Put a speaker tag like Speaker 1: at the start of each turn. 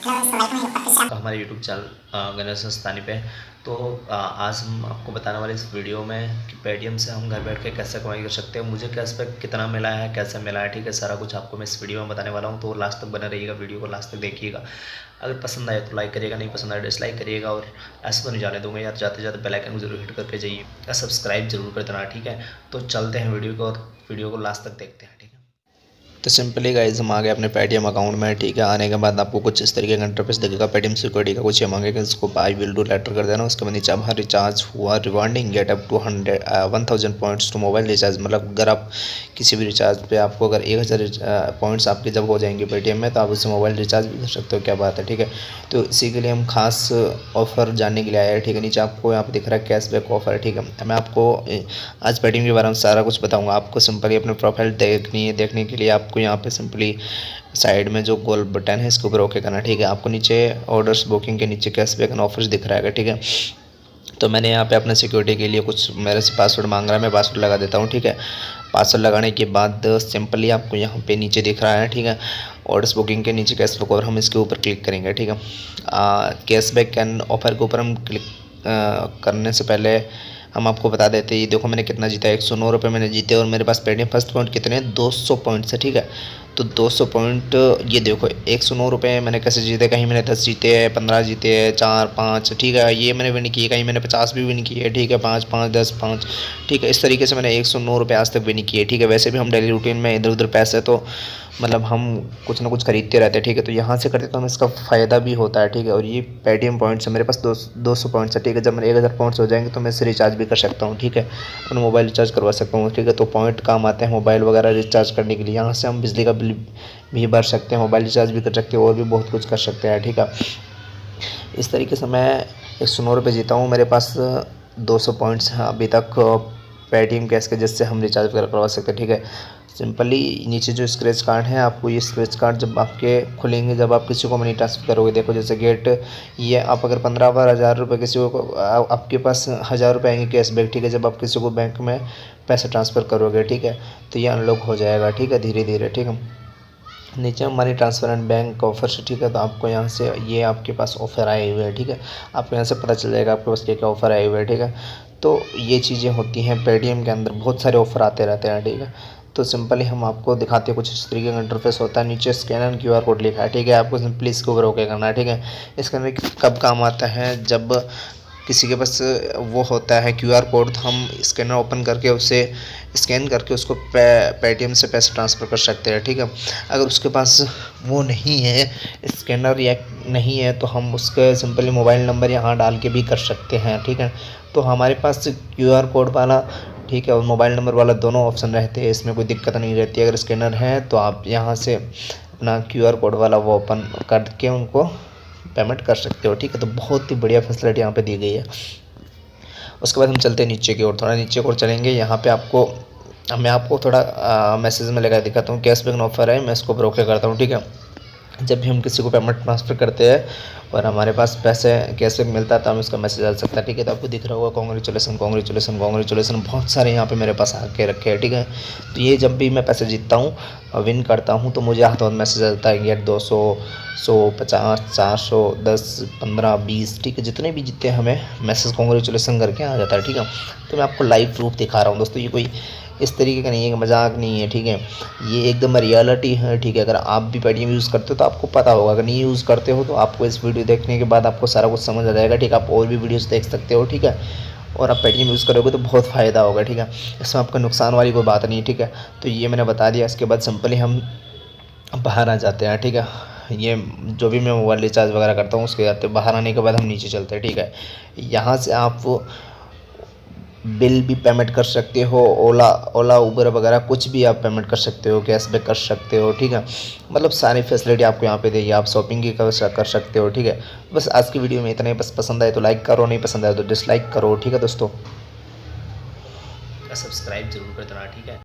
Speaker 1: तो हमारे YouTube channel Ganesh पे। तो आज हम आपको बताने वाले इस वीडियो में कि पेटीएम से हम घर बैठ के कैसे कमाई कर सकते हैं, मुझे कैशबैक कितना मिला है, कैसे मिला है, ठीक है। सारा कुछ आपको मैं इस वीडियो में बताने वाला हूँ, तो लास्ट तक बने रहिएगा, वीडियो को लास्ट तक देखिएगा। अगर पसंद आए तो लाइक करिएगा, नहीं पसंद आए डिसलाइक करिएगा। और ऐसा तो नहीं जाने दूंगा यार, जाते जाते बेल आइकन को जरूर हिट करके जाइए या सब्सक्राइब जरूर कर देना, ठीक है। तो चलते हैं वीडियो को और वीडियो को लास्ट तक देखते हैं, ठीक है।
Speaker 2: तो सिंपली गाइज हम आ गए अपने पेटीएम अकाउंट में, ठीक है। आने के बाद आपको कुछ इस तरीके का इंटरफेस दिखेगा, पेटीएम सिक्योरिटी का कुछ ये मांगेगा, इसको आई विल डू लेटर कर देना। उसके बाद नीचे आप रिचार्ज हुआ rewarding get up to 1000 points to mobile recharge. मतलब अगर आप किसी भी रिचार्ज पे आपको अगर 1000 पॉइंट्स आपके जब हो जाएंगे पेटीएम में, तो आप उससे मोबाइल रिचार्ज भी कर सकते हो। क्या बात है, ठीक है। तो इसी के लिए हम खास ऑफ़र जानने के लिए आए हैं, ठीक है। नीचे आपको यहाँ पर दिख रहा है कैशबैक ऑफर, ठीक है। मैं आपको आज पेटीएम के बारे में सारा कुछ बताऊँगा। आपको सिंपली अपने प्रोफाइल देखनी है, देखने के लिए आपको यहाँ पे सिंपली साइड में जो गोल बटन है इसके ऊपर ओके करना, ठीक है। आपको नीचे ऑर्डर्स बुकिंग के नीचे कैशबैक एंड ऑफर्स दिख रहा है, ठीक है। तो मैंने यहाँ पे अपने सिक्योरिटी के लिए कुछ मेरे से पासवर्ड मांग रहा है, मैं पासवर्ड लगा देता हूँ, ठीक है। पासवर्ड लगाने के बाद सिंपली आपको यहाँ पे नीचे दिख रहा है, ठीक है, ऑर्डर्स बुकिंग के नीचे कैशबैक और हम इसके ऊपर क्लिक करेंगे, ठीक है। कैशबैक एंड ऑफर के ऊपर हम क्लिक करने से पहले हम आपको बता देते हैं, ये देखो मैंने कितना जीता है, 109 रुपये मैंने जीते और मेरे पास पेटीएम फर्स्ट पॉइंट कितने हैं, 200 पॉइंट्स है, ठीक है। तो 200 पॉइंट ये देखो 109 रुपये मैंने कैसे जीते, कहीं मैंने 10 जीते हैं, 15 जीते हैं, 4 5, ठीक है, ये मैंने विन किए, कहीं मैंने 50 भी विन किए, ठीक है, 5 5 10 5, ठीक है। इस तरीके से मैंने 109 रुपये आज तक विन किए, ठीक है। वैसे भी हम डेली रूटीन में इधर उधर पैसे तो मतलब हम कुछ ना कुछ खरीदते रहते हैं, ठीक है। तो यहाँ से करते तो हमें इसका फ़ायदा भी होता है, ठीक है। और ये पेटीएम पॉइंट्स है, मेरे पास 200 पॉइंट्स है, ठीक है। जब मेरे 1000 पॉइंट्स हो जाएंगे तो मैं इससे रिचार्ज भी कर सकता हूँ, ठीक है। अपना मोबाइल रिचार्ज करवा सकता हूँ, ठीक है। तो पॉइंट काम आते हैं मोबाइल वगैरह रिचार्ज करने के लिए। यहाँ से हम बिजली का बिल भी भर सकते हैं, मोबाइल रिचार्ज भी कर सकते हैं और भी बहुत कुछ कर सकते हैं, ठीक है। इस तरीके से मैं 109 रुपये जीता हूँ, मेरे पास 200 पॉइंट्स हैं अभी तक पेटीएम कैश के, जिससे हम रिचार्ज करवा सकते हैं, ठीक है। सिंपली नीचे जो स्क्रैच कार्ड है, आपको ये स्क्रैच कार्ड जब आपके खुलेंगे, जब आप किसी को मनी ट्रांसफ़र करोगे, देखो जैसे गेट ये आप अगर 15 बार 1000 रुपये किसी को आपके पास 1000 रुपये आएंगे कैशबैक, ठीक है। जब आप किसी को बैंक में पैसे ट्रांसफ़र करोगे, ठीक है, तो ये अनलॉक हो जाएगा, ठीक है, धीरे धीरे, ठीक है। नीचे money transfer and bank offer से, ठीक है। तो आपको यहाँ से ये आपके पास ऑफ़र आए हुए हैं, ठीक है। आपको यहाँ से पता चल जाएगा आपके पास क्या क्या ऑफ़र आए हुए हैं, ठीक है। तो ये चीज़ें होती हैं पेटीएम के अंदर, बहुत सारे ऑफ़र आते रहते हैं, ठीक है। तो सिंपली हम आपको दिखाते हैं, कुछ इस तरीके का इंटरफेस होता है। नीचे स्कैन एंड क्यूआर कोड लिखा है, ठीक है। आपको सिंपली इसके ऊपर ओके करना है, ठीक है। इसका कब काम आता है, जब किसी के पास वो होता है क्यूआर कोड, तो हम स्कैनर ओपन करके उसे स्कैन करके उसको पेटीएम से पैसे ट्रांसफ़र कर सकते हैं, ठीक है। अगर उसके पास वो नहीं है स्कैनर या नहीं है, तो हम उसके सिंपली मोबाइल नंबर यहाँ डाल के भी कर सकते हैं, ठीक है। तो हमारे पास क्यूआर कोड वाला, ठीक है, और मोबाइल नंबर वाला दोनों ऑप्शन रहते हैं, इसमें कोई दिक्कत नहीं रहती। अगर स्कैनर है तो आप यहाँ से अपना क्यूआर कोड वाला वो ओपन करके उनको पेमेंट कर सकते हो, ठीक है। तो बहुत ही बढ़िया फैसिलिटी यहाँ पे दी गई है। उसके बाद हम चलते हैं नीचे की ओर, थोड़ा नीचे की ओर चलेंगे। यहाँ पे आपको मैं आपको थोड़ा मैसेज में लगा दिखाता हूँ, कैशबैक ऑफर है, मैं इसको ओके करता हूँ, ठीक है। जब भी हम किसी को पेमेंट ट्रांसफ़र करते हैं और हमारे पास पैसे कैशबैक मिलता है, तो हमें उसका मैसेज आ सकता है, ठीक है। तो आपको दिख रहा होगा कांग्रेचुलेसन कांग्रेचुलेसन कांग्रेचुलेसन, बहुत सारे यहाँ पे मेरे पास आके रखे हैं, ठीक है। तो ये जब भी मैं पैसे जीतता हूँ और विन करता हूँ, तो मुझे हाथों में मैसेज आता है गेट 200 100 50 400 10 15 20, ठीक है। जितने भी जीते हमें मैसेज कांग्रेचुलेसन करके आ जाता है, ठीक है। तो मैं आपको लाइव प्रूफ दिखा रहा हूँ दोस्तों, ये कोई इस तरीके का नहीं है कि मजाक नहीं है, ठीक है। ये एकदम रियलिटी है, ठीक है। अगर आप भी पेटीएम यूज़ करते हो तो आपको पता होगा, अगर नहीं यूज़ करते हो तो आपको इस वीडियो देखने के बाद आपको सारा कुछ समझ आ जाएगा, ठीक है। आप और भी वीडियोस देख सकते हो, ठीक है। और आप पेटीएम यूज़ करोगे तो बहुत फ़ायदा होगा, ठीक है। इसमें आपका नुकसान वाली कोई बात नहीं है, ठीक है। तो ये मैंने बता दिया। इसके बाद सिंपली हम बाहर आ जाते हैं, ठीक है। ये जो भी मैं मोबाइल रिचार्ज वगैरह करता हूँ उसके आते बाहर आने के बाद हम नीचे चलते हैं, ठीक है। यहाँ से आप बिल भी पेमेंट कर सकते हो, ओला उबर वगैरह कुछ भी आप पेमेंट कर सकते हो, कैशबैक कर सकते हो, ठीक है। मतलब सारी फैसिलिटी आपको यहाँ पे देगी, आप शॉपिंग भी कर सकते हो, ठीक है। बस आज की वीडियो में इतना ही। बस पसंद आए तो लाइक करो, नहीं पसंद आए तो डिसलाइक करो, ठीक है दोस्तों।
Speaker 1: सब्सक्राइब जरूर कर देना, ठीक है।